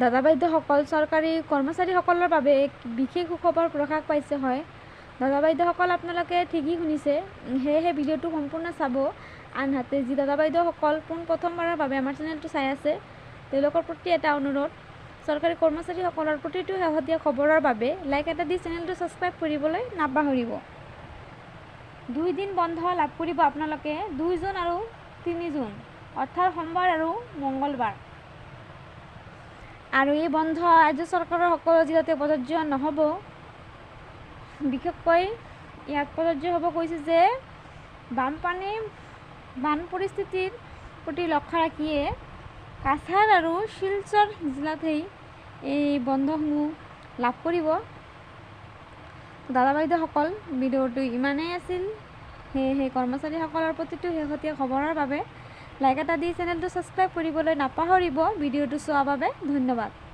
দাদা বাইদেউসকল, চৰকাৰী কৰ্মচাৰীসকলৰ বাবে এক বিশেষ সুখবৰ প্ৰকাশ পাইছে। হয় দাদা বাইদেউসকল, আপোনালোকে ঠিকেই শুনিছে, সেয়েহে ভিডিঅ'টো সম্পূৰ্ণ চাব। আনহাতে যি দাদা বাইদেউসকল পোনপ্ৰথমবাৰৰ বাবে আমাৰ চেনেলটো চাই আছে, তেওঁলোকৰ প্ৰতি এটা অনুৰোধ, চৰকাৰী কৰ্মচাৰীসকলৰ প্ৰতিটো শেহতীয়া খবৰৰ বাবে লাইক এটা দি চেনেলটো ছাবস্ক্ৰাইব কৰিবলৈ নাপাহৰিব। 2 দিন বন্ধ লাভ কৰিব আপোনালোকে, 2 জুন আৰু 3 জুন, অৰ্থাৎ সোমবাৰ আৰু মঙলবাৰ। আৰু এই বন্ধ ৰাজ্য চৰকাৰৰ সকলো জিলাতে প্ৰযোজ্য নহ'ব। বিশেষকৈ ইয়াত প্ৰযোজ্য হ'ব কৈছে যে বান পৰিস্থিতিৰ প্ৰতি লক্ষ্য ৰাখিয়ে কাছাৰ আৰু শিলচৰ জিলাতেই এই বন্ধসমূহ লাভ কৰিব। দাদা বাইদেউসকল, ভিডিঅ'টো ইমানেই আছিল, সেয়েহে কৰ্মচাৰীসকলৰ প্ৰতিটো শেহতীয়া খবৰৰ বাবে লাইক এটা দি চেনেলটো ছাবস্ক্ৰাইব কৰিবলৈ নাপাহৰিব। ভিডিঅ'টো চোৱাৰ বাবে ধন্যবাদ।